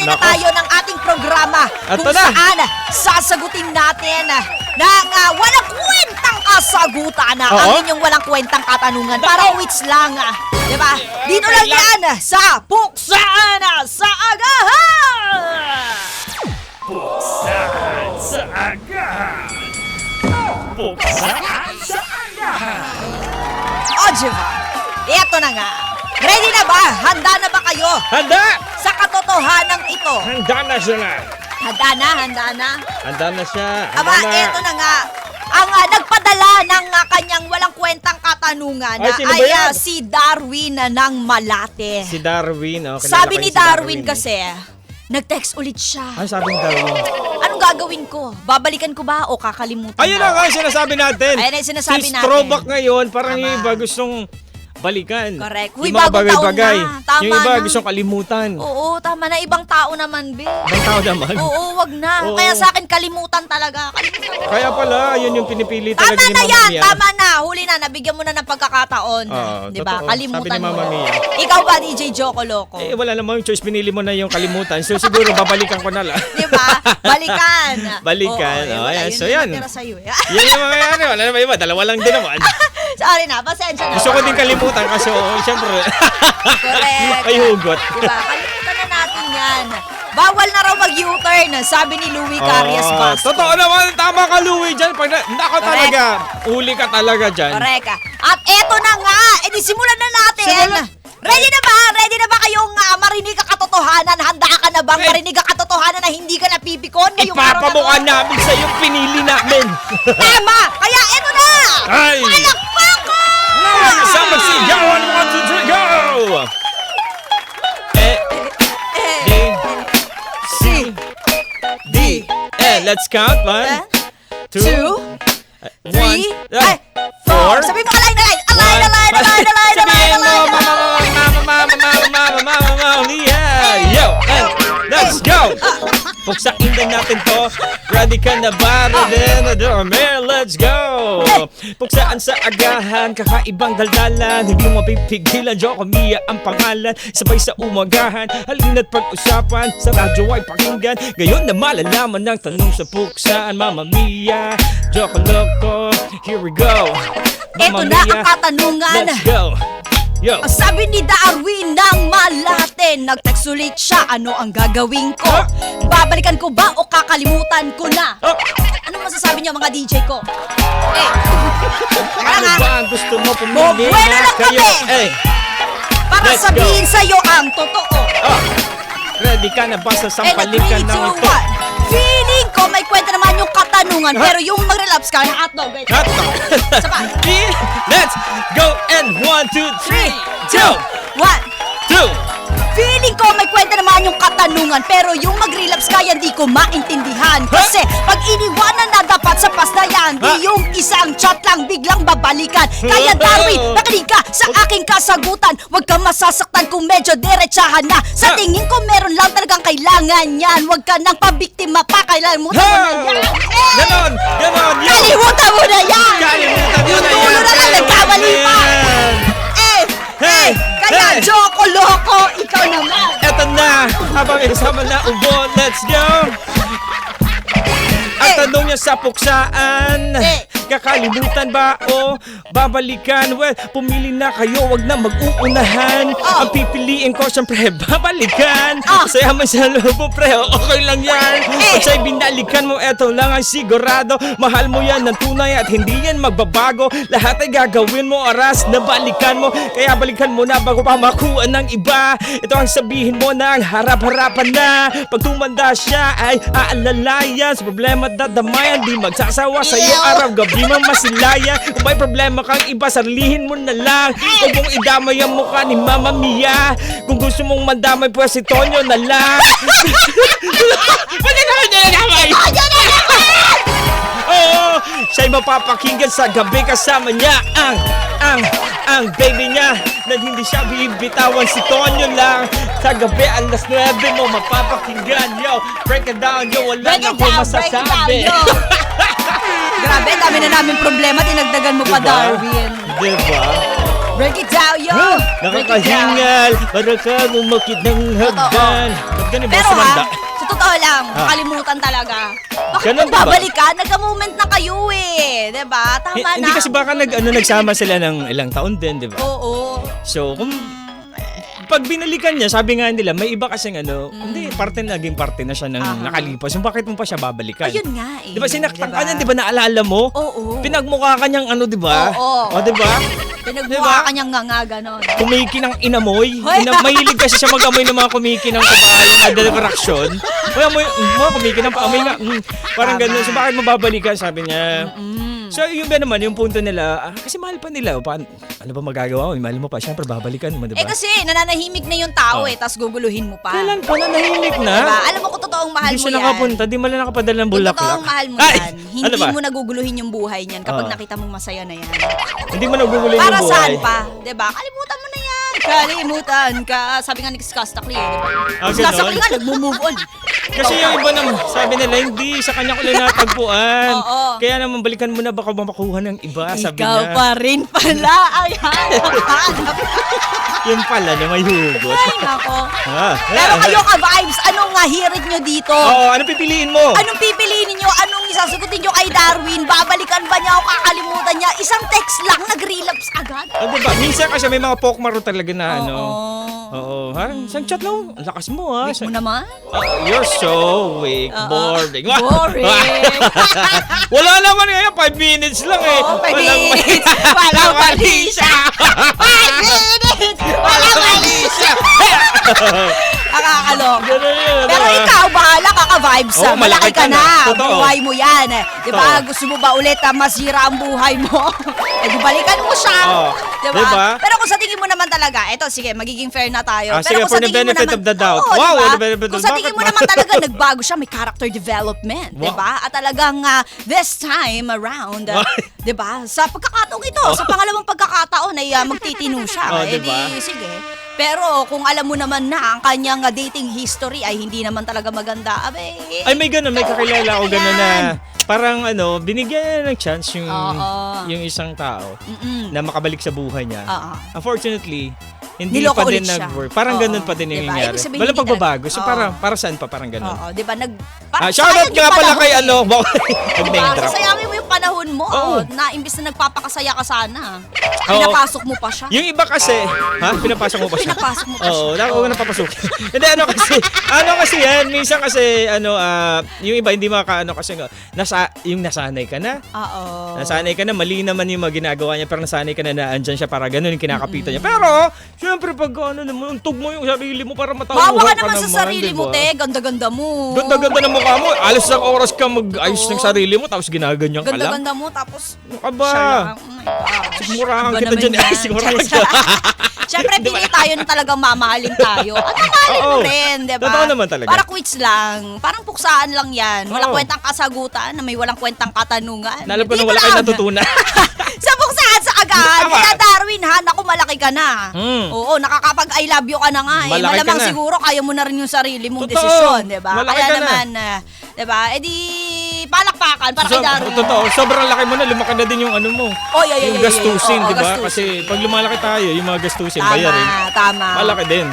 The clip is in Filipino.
ready na tayo ng ating programa Eto kung na. saan sasagutin natin ng walang kwentang kasagutan Oo. ang inyong walang kwentang katanungan. Para wits lang. Diba? Dito lang yan sa Puksaan sa Agahan! Puksaan sa agahan! Puksaan sa agahan! O, diba? Ito na nga. Ready na ba? Handa na ba kayo Handa! sa katotohanan ito? Handa na sila! Handa na, handa na. Handa na siya! Aba, eto na nga. Ang nagpadala ng kanyang walang kwentang katanungan Ay, sino ba yan? si Darwin ng Malate. Si Darwin, oh. Kilala Sabi ko ni yung si Darwin eh. kasi, nag-text ulit siya. Ay, sabi ni Darwin. Anong gagawin ko? Babalikan ko ba o kakalimutan Ayun na nga yung sinasabi natin. Ayan ang sinasabi Since natin. throwback ngayon, parang Tama. yung iba gustong balikan. Correct. Uy, Yung mga bagong taon bagay-bagay. na. Tama Yung iba na. gustong kalimutan. Oo, tama na. Ibang tao naman, Be. Ibang tao naman. Oo, wag na. Oo. Kaya sa akin, kalimutan talaga. Kalimutan. Kaya pala, yun yung pinipili Tama talaga ni na Mama yan, Mia. tama na. Huli na, nabigyan mo na ng pagkakataon. Oo, Di ba? totoo. Kalimutan Sabi ni Mama mo. Mia. Ikaw ba, DJ Joko Loco? Eh, wala namang choice. Pinili mo na yung kalimutan. So, siguro babalikan ko na lang. Di ba? Balikan. Balikan. Oo, Oh, ayan. yun So, yung yan. natira sa'yo. Yan yung mga ano. Wala naman iba. Dalawa lang din naman. Sorry na, pasensya na. Gusto ko din kalimutan kasi, syempre. Correct. Ay, hugot. Diba? Kalimutan na natin yan. Bawal na raw mag-U-turn, sabi ni Louie Carias Basco. Totoo naman. Tama ka, Louie, dyan. Pag nako Correct. talaga. Uli ka talaga dyan. Correct. At eto na nga, simulan na natin. Simulan. Ready na ba? Ready na ba kayong marinig ang katotohanan? Handa ka na bang Eh. marinig ang katotohanan na hindi ka napipikon ngayong araw na to? Ipapamukha namin sa yung pinili namin. Tama! Kaya eto na! Ay! Palakpakan! Sa magsigawan, 1, 2, 3, go! D, C, D, E. Let's count. 1, 2, 2, 3, 4. 4. Sabi mo, align. Sabihin mo, mama, yeah. Yo, and let's go. Puksain na natin to. Ready ka na ba? Ready na dormir, let's go. Puksaan sa agahan, kakaibang daldalan. Hindi mo mapipigilan, Joko Mia ang pangalan. Sabay sa umagahan, halina't pag-usapan. Sa radyo ay pakinggan. Ngayon na malalaman ng tanong sa puksaan. Mama Mia, Joko Loco, here we go. Eto na ang katanungan. Let's go. Yo. Sabi ni Darwin ng Malate, nag-text ulit siya, ano ang gagawin ko? Babalikan ko ba o kakalimutan ko na? Oh. Ano masasabi niyo mga DJ ko? Ano ba ang gusto mo pumili Bueno na lang kayo? kami. Para Let's sabihin sa'yo ang totoo. Ready ka na ba sa sampalin ka 3, ng 2, ito? 1. Feeling ko may kwenta naman yung katanungan, pero yung mag-relapse ka, hotdog. Sapa. Let's go and 1, 2, 3, 2, 2. Feeling ko may kwenta naman yung katanungan, pero yung mag-relapse kaya di ko maintindihan. Kasi pag iniwanan na dapat sa pasdayan, di yung isang chat lang biglang babalikan. Kaya Darwin, nakinig ka sa aking kasagutan. Huwag kang masasaktan kung medyo derechahan na. Sa tingin ko meron lang talagang kailangan yan. Huwag ka nang pabiktima pa, kalimutan mo na yan. Ganon, yo. Kalimutan mo na yan! Kalimutan mo Yung na dulo yan. na lang nagkamali pa! Kaya Hey. Joko Loco, ikaw naman! Eto na, habang isama na ubo, let's go! Ang tanong niya sa puksaan, kakalimutan ba o babalikan? Well, pumili na kayo, wag na mag-uunahan. Ang pipiliin ko, syempre, babalikan. Saya man sa lobo, pre, okay lang yan. Pag siya'y binalikan mo, eto lang ang sigurado. Mahal mo yan ng tunay at hindi yan magbabago. Lahat ay gagawin mo, oras na balikan mo. Kaya balikan mo na bago pa makuha ng iba. Ito ang sabihin mo na ang harap-harapan na. Pag tumanda siya ay aalalayan. Sa problema dadamayan, di magsasawa sa'yo araw gabi man masilayan. Kung may problema kang iba, sarilihin mo na lang. Huwag mong idamay ang mukha ni Mama Mia. Kung gusto mong mandamay, pues si Tonyo na lang. Pwede naman niya nadamay. Oo, siya'y mapapakinggan sa gabi kasama niya ang baby niya na hindi siya bibitawan, si Tonyo lang. Sa gabi alas 9 mo mapapakinggan, yo. Break it down, yo, wala na akong masasabi. Grabe, dami na namin problema, dinagdagan mo pa, Diba? Darwin. Diba? Break it down, yo! Break it down. Nakakahingal, para kang umakit ng hagdan. Hagdan yung Pero boss Amanda. sa totoo lang, kalimutan talaga. Bakit Ganun ba? magbabalikan? Nagka-moment na kayo eh. Diba? Tama na. Hindi kasi baka nagsama sila ng ilang taon din, di ba? Oo. So, kung pag binalikan niya, sabi nga nila, may iba kasing hindi, naging parte na siya ng nakalipas. Yung bakit mo pa siya babalikan? Ayun nga eh. Di ba sinaktan ka niyan, di ba naalala mo? Oo. Pinagmukha ka niyang di ba? Oo. O, di ba? Pinagmukha ka niyang nga ganon. Kumiki ng inamoy. Hoy! Mahilig kasi siya mag-amoy ng mga kumiki ng kabayo na deliberation. Kaya mga kumiki ng paamoy nga. Parang Tama. ganun. So bakit mo babalikan, sabi niya. So yung ba naman, yung punto nila, kasi mahal pa nila. Ano ba magagawa mo? Mahal mo pa. Siyempre babalikan mo, di ba? Eh kasi nananahimik na yung tao tapos guguluhin mo pa. Kailan pa nanahimik na? Diba? Alam mo kung totoong mahal Hindi mo siya yan. nakapunta. Di man lang nakapadala ng Kung bulaklak. totoong mahal mo Ay! yan, hindi Ano ba? mo naguguluhin yung buhay niyan kapag Oo. nakita mong masaya na yan. Hindi mo nagugulo yung Para buhay. saan pa? Diba? Kalimutan mo na yan. Kalimutan ka. Sabi nga ni Skastakli eh. Diba? Ah, Skastakli ganon? nga, nagmo-move on. Kasi yung iba naman, sabi nila, hindi, sa kanya ko lang natagpuan. Oo. Kaya naman, balikan mo na, baka makuha ng iba, sabi Ikaw niya. pa rin pala. Ay, hanap. Yun pala na may hugot. Ay, nako. Ah. Pero kayo ka-vibes, anong hirit nyo dito? Oo, ano pipiliin mo? Anong pipiliin niyo? Anong isasagutin niyo kay Darwin? Babalikan ba niya o kakalimutan niya? Isang text lang, nag-relapse agad. Diba? Minsan kasi may mga pokmaro talaga na Oo. Oo, ha? Isang chat lang. Ang lakas mo, ha? Weak mo naman. You're so weak. Boring. Boring. Wala naman ngayon. 5 minutes lang eh. Oo, 5 Walang minutes. Walang mali siya. 5 minutes. Walang mali siya. Nakakaloka. Ganun yun. Pero diba? ikaw, bahala ka ka-vibes. Oo, Malaki ka na. Totoo. Buhay mo yan. Di ba? Totoo. Gusto mo ba ulit masira ang buhay mo? Eh, di balikan mo siya. Oo. Di ba? Diba? Pero kung sa tingin mo naman talaga, eto, sige, magiging fair na tayo. Ah, Pero sige, kung for sa the tingin mo benefit naman, of the doubt. Oo, Wow, diba? the benefit of Kung sa bakit tingin mo ba? naman talaga, nagbago siya, may character development. Di Wow. ba? At talagang this time around, di ba? Sa pagkakataong ito, sa pangalawang pagkakataon ay magtitino siya. Oh, Eh diba? di, sige. Pero kung alam mo naman na ang kanyang dating history ay hindi naman talaga maganda, abe. Ay, may ganun. May kakilala ako ganun na Ayan. parang binigyan ng chance Oo. yung isang tao Mm-mm. na makabalik sa buhay niya. Oo. Unfortunately, hindi Niloko pa din ulit siya. nag-work. Parang Oo. ganun pa din yung Diba? nangyari. Ibig sabihin, Walang hindi pagbabago. So talaga. para saan pa? Parang ganun. Oo, di ba? Shoutout nga pala kay Diba? nag-name drop. Sasayangin mo yung panahon mo. Oo. Na imbis na nagpapakasaya ka sana. Oo. Pinapasok mo pa siya. Yung iba kasi, pinapasok mo pa siya? Pinapasok mo pa siya. Oo, ako na papasukin. Hindi, ano kasi yan, minsan kasi, yung iba hindi makakaano kasi, yung nasanay ka na. Oo. Nasanay ka na, mali naman yung mga ginagawa niya, pero nasanay ka na andyan siya para ganun yung kinakapitan niya. Pero, syempre, pag untog mo yung sarili mo para matauhan Bawa ka naman sa sarili diba? mo, te. Ganda-ganda mo. Ganda-ganda ng mukha mo. Alas ng oras ka mag-ayos Oo. ng sarili mo, tapos ginaganyan ka lang. Ganda-ganda mo, tapos... Ano ka ba? Siya lang. Oh my gosh. Sigmurahan Iba kita naman dyan. Ay, yan. sigmurahan kita. Siyempre, pili tayo na talagang mamahalin tayo. At mamahalin mo Oo. rin, di ba? Totoo naman talaga. Para quits lang. Parang puksaan lang yan. Walang Oo. kwentang kasagutan na may walang kwentang katanungan. Nalap ko Di na wala ba kayo lang? natutunan. Sa puksaan sa agad. Tama. Kaya Darwin, ha? Naku, malaki ka na. Mm. Oo, nakakapag-I love you ka na nga. Eh. Malaki ka Malamang na. siguro kaya mo na rin yung sarili mong Totoo. desisyon, di ba? Malaki Kaya ka na. naman, di ba? Eh di, palakpakan para kay Darwin. Totoo, sobrang laki mo na, lumaki na din yung mo. Oy, oy, oy, Yung oy, oy. gastusin, Oo, di ba? gastusin. Kasi pag lumalaki tayo, yung mga gastusin, Tama, bayarin. tama. Malaki din.